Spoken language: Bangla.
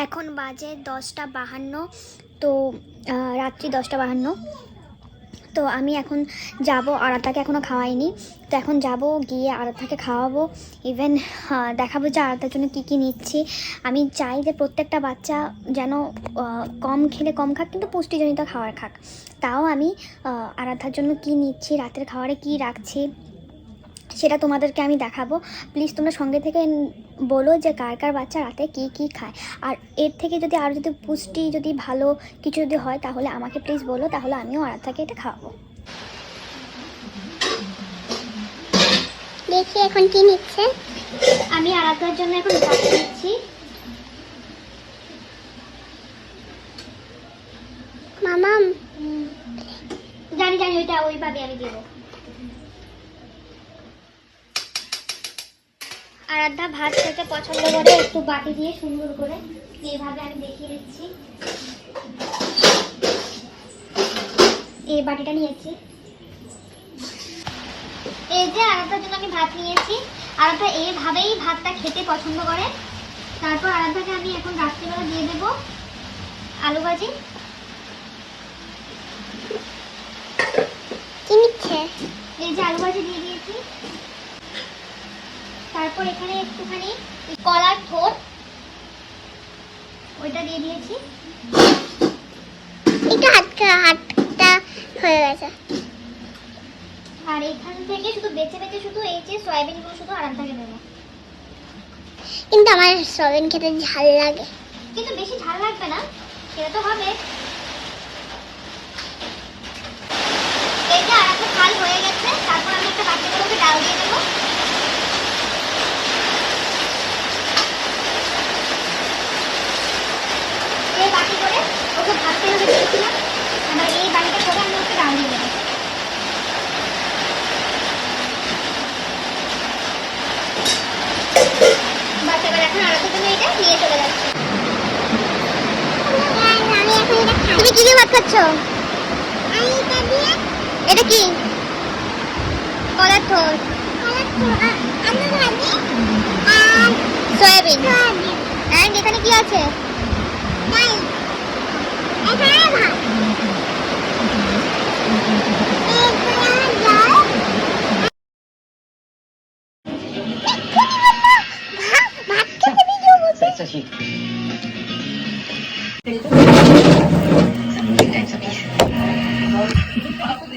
এখন বাজে 10:52। তো রাত্রি 10:52। তো আমি এখন যাব, আরাধ্যাকে এখনও খাওয়াইনি। তো এখন যাব, গিয়ে আরাধ্যাকে খাওয়াবো। ইভেন দেখাবো যে আরাধ্যার জন্য কী কী নিচ্ছি। আমি চাই যে প্রত্যেকটা বাচ্চা যেন কম খেলে কম খাক, কিন্তু পুষ্টিজনিত খাবার খাক। তাও আমি আরাধ্যার জন্য কী নিচ্ছি, রাতের খাবারে কী রাখছি, সেটা তোমাদেরকে আমি দেখাবো। প্লিজ তোমরা সঙ্গে থেকে বলো যে কার কার বাচ্চা রাতে কী কী খায়। আর এর থেকে যদি আরও যদি পুষ্টি যদি ভালো কিছু যদি হয় তাহলে আমাকে প্লিজ বলো, তাহলে আমিও আরাধ্যাকে এটা খাওয়াবো। দেখি এখন কি নিচ্ছে। আমি আরাধ্যার জন্য এখন ভাত নিচ্ছি। মামাম জানি জানি ওইটা ওইভাবে আমি দেবো। আরাধ্যা ভাত খেতে পছন্দ করে, একটু বাটি দিয়ে সুন্দর করে এইভাবে আমি দেখিয়ে দিচ্ছি। এই বাটিটা নিয়েছি, এই যে আরাধ্যার জন্য আমি ভাত নিয়েছি। আরাধ্যা এইভাবেই ভাতটা খেতে পছন্দ করে। তারপর আরাধ্যাকে আমি এখন রাত্রিবেলা দিয়ে দেবো আলু ভাজি। কি নিচ্ছে? এই যে আলু ভাজি দিয়ে দিয়েছি। তারপর এখানে একটুখানি কলার ঠোঁট ওইটা দিয়ে দিয়েছি। একটু হাতটা হয়ে গেছে। আর এখান থেকে শুধু বেছে বেছে শুধু এই যে সয়াবিনগুলো শুধু আরাধ্যাকে দেবো। কিন্তু আমার সয়াবিন খেতে ঝাল লাগে। কিন্তু বেশি ঝাল লাগবে না, সেটা তো হবে। এই যে আরাধ্যা ঝাল হয়ে গেছে। তারপর আমি একটা বাটিতে ওকে ডাল দিয়ে দেবো। এই বাটি করে ওকে ভাত খেতে দিয়েছিলাম, এবার এই বাটিটা করে আমি ওকে ডাল দিয়ে দেবো। বাস এবার এখন আরাধ্যার জন্য এটা নিয়ে চলে যাচ্ছে। আমি এখন এটা খাই। তুমি কি দিয়ে ভাত খাচ্ছ? আমি এটা দিয়ে এটা কি? কলার ঠোঁট, আলু ভাজি আর সয়াবিন। সয়াবিন। এন্ড এখানে কি আছে? ডাল। এখানে ভাত।